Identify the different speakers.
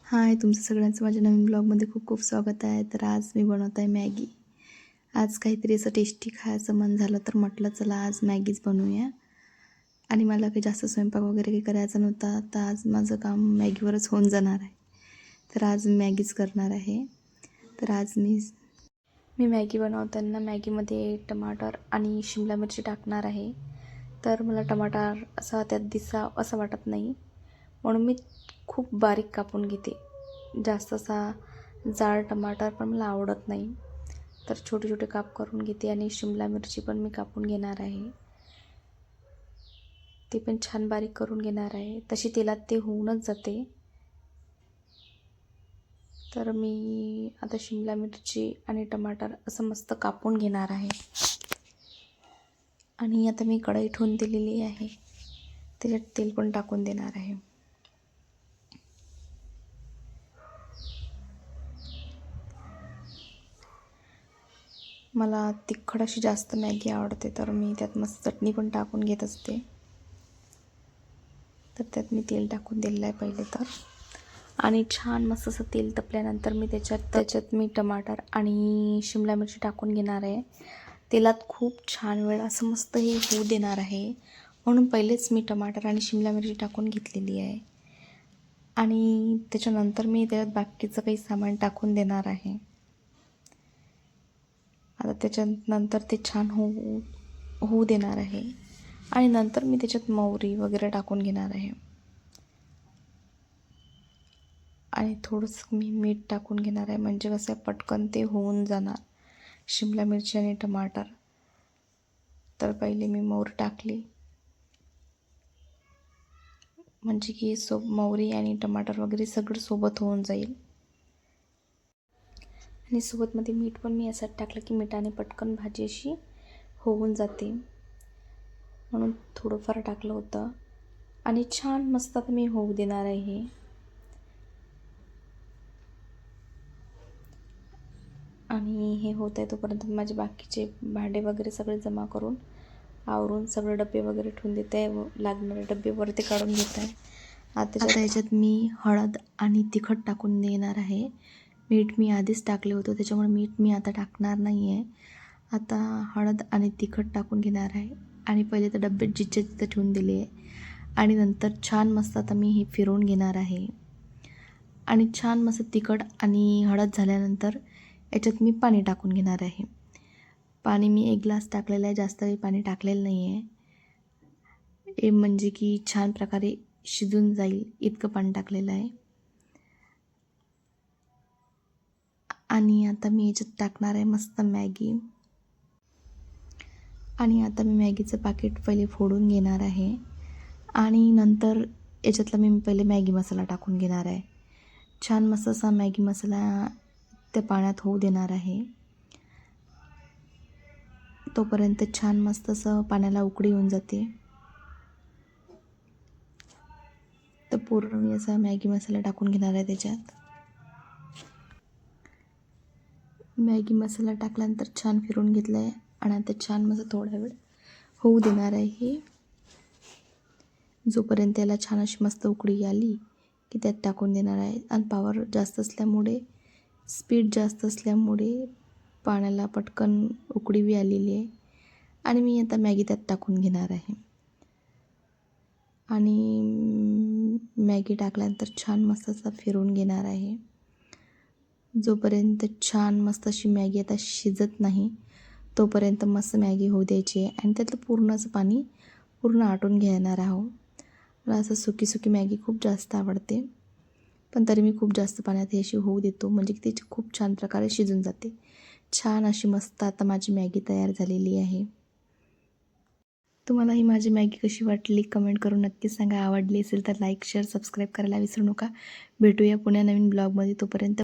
Speaker 1: हाय, तुमचं सगळ्यांचं माझ्या नवीन ब्लॉगमध्ये खूप खूप स्वागत आहे. तर आज मी बनवत आहे मॅगी. आज काहीतरी असं टेस्टी खायचं मन झालं तर म्हटलं चला आज मॅगीच बनवूया. आणि मला काही जास्त स्वयंपाक वगैरे काही करायचा नव्हता, तर आज माझं काम मॅगीवरच होऊन जाणार आहे. तर आज मॅगीच करणार आहे. तर आज मी मॅगी बनवताना मॅगीमध्ये टमाटर आणि शिमला मिरची टाकणार आहे. तर मला टमाटर असा त्यात दिसावा असं वाटत नाही, म्हणून मी खूप बारीक कापून घेते. जास्त असा जाड टमाटर पण मला आवडत नाही, तर छोटे छोटे काप करून घेते. आणि शिमला मिरची पण मी कापून घेणार आहे, ते पण छान बारीक करून घेणार आहे. तशी तेलात ते होऊनच जाते. तर मी आता शिमला मिरची आणि टमाटर असं मस्त कापून घेणार आहे. आणि आता मी कढई ठेवून दिलेली आहे, त्याच्यात तेल पण टाकून देणार आहे. मला तिखट अशी जास्त मॅगी आवडते, तर मी त्यात मस्त चटणी पण टाकून घेत असते. तर त्यात मी तेल टाकून दिलेलं आहे पहिले तर. आणि छान मस्त असं तेल तपल्यानंतर मी त्याच्यात मी टमाटर आणि शिमला मिरची टाकून घेणार आहे. तेलात खूप छान वेळ असं मस्त हे होऊ देणार आहे, म्हणून पहिलेच मी टमाटर आणि शिमला मिरची टाकून घेतलेली आहे. आणि त्याच्यानंतर मी त्याच्यात बाकीचं काही सामान टाकून देणार आहे. आता त्याच्यानंतर ते छान होऊ देणार आहे. आणि नंतर मी त्याच्यात मोहरी वगैरे टाकून घेणार आहे. आणि थोडंसं मी मीठ टाकून घेणार आहे, म्हणजे कसं पटकन ते होऊन जाणार शिमला मिरची आणि टमाटर. तर पहिले मी मोहरी टाकली, म्हणजे की मोहरी आणि टमाटर वगैरे सगळं सोबत होऊन जाईल. आणि सोबतमध्ये मीठ पण मी यासाठी टाकलं की मिठाने पटकन भाजी अशी होऊन जाते, म्हणून थोडंफार टाकलं होतं. आणि छान मस्त आता मी होऊ देणार आहे हे. आणि हे होत आहे तोपर्यंत माझे बाकीचे भांडे वगैरे सगळे जमा करून आवरून सगळे डबे वगैरे ठेवून देत आहे. लागणारे डबे वरती काढून घेत आहे. आता ह्याच्यात मी हळद आणि तिखट टाकून देणार आहे. मीठ मी आधीच टाकले होतं, त्याच्यामुळे मीठ मी आता टाकणार नाही आहे. आता हळद आणि तिखट टाकून घेणार आहे. आणि पहिले तर डब्यात जिथे तिथे ठेवून दिले आहे. आणि नंतर छान मस्त आता मी हे फिरवून घेणार आहे. आणि छान मस्त तिखट आणि हळद झाल्यानंतर याच्यात मी पाणी टाकून घेणार आहे. पाणी मी 1 ग्लास टाकलेलं आहे, जास्त काही पाणी टाकलेलं नाही आहे. हे म्हणजे की छान प्रकारे शिजून जाईल इतकं पाणी टाकलेलं आहे. आणि आता मी याच्यात टाकणार आहे मस्त मॅगी. आणि आता मी मॅगीचं पाकिट पहिले फोडून घेणार आहे. आणि नंतर याच्यातला मी पहिले मॅगी मसाला टाकून घेणार आहे. छान मस्त असा मॅगी मसाला त्या पाण्यात होऊ देणार आहे. तोपर्यंत छान मस्त असं पाण्याला उकळी येऊन जाते. तर पूर्ण मी असा मॅगी मसाला टाकून घेणार आहे त्याच्यात. मॅगी मसाला टाकल्यानंतर छान फिरून घेतलं आहे. आणि आता छान मस्त थोडा वेळ होऊ देणार आहे. जोपर्यंत त्याला छान अशी मस्त उकळी आली की त्यात टाकून देणार आहे. आणि पावर जास्त असल्यामुळे, स्पीड जास्त असल्यामुळे पाण्याला पटकन उकळी आलेली आहे. आणि मी आता मॅगी त्यात टाकून घेणार आहे. आणि मॅगी टाकल्यानंतर छान मस्त असं फिरवून घेणार आहे. जोपर्यंत छान मस्त अशी मॅगी आता शिजत नाही तोपर्यंत मस्त मॅगी होऊ द्यायची आहे. आणि त्यातलं पूर्ण असं पाणी पूर्ण आटून घेणार आहोत. मला असं सुकी सुकी मॅगी खूप जास्त आवडते, पण तरी मी खूप जास्त पाण्यात ही अशी होऊ देतो, म्हणजे की ती खूप छान प्रकारे शिजून जाते. छान अशी मस्त आता माझी मॅगी तयार झालेली आहे. तुम्हाला ही माझी मॅगी कशी वाटली कमेंट करून नक्कीच सांगा. आवडली असेल तर लाईक, शेअर, सबस्क्राईब करायला विसरू नका. भेटूया पुन्हा नवीन ब्लॉगमध्ये. तोपर्यंत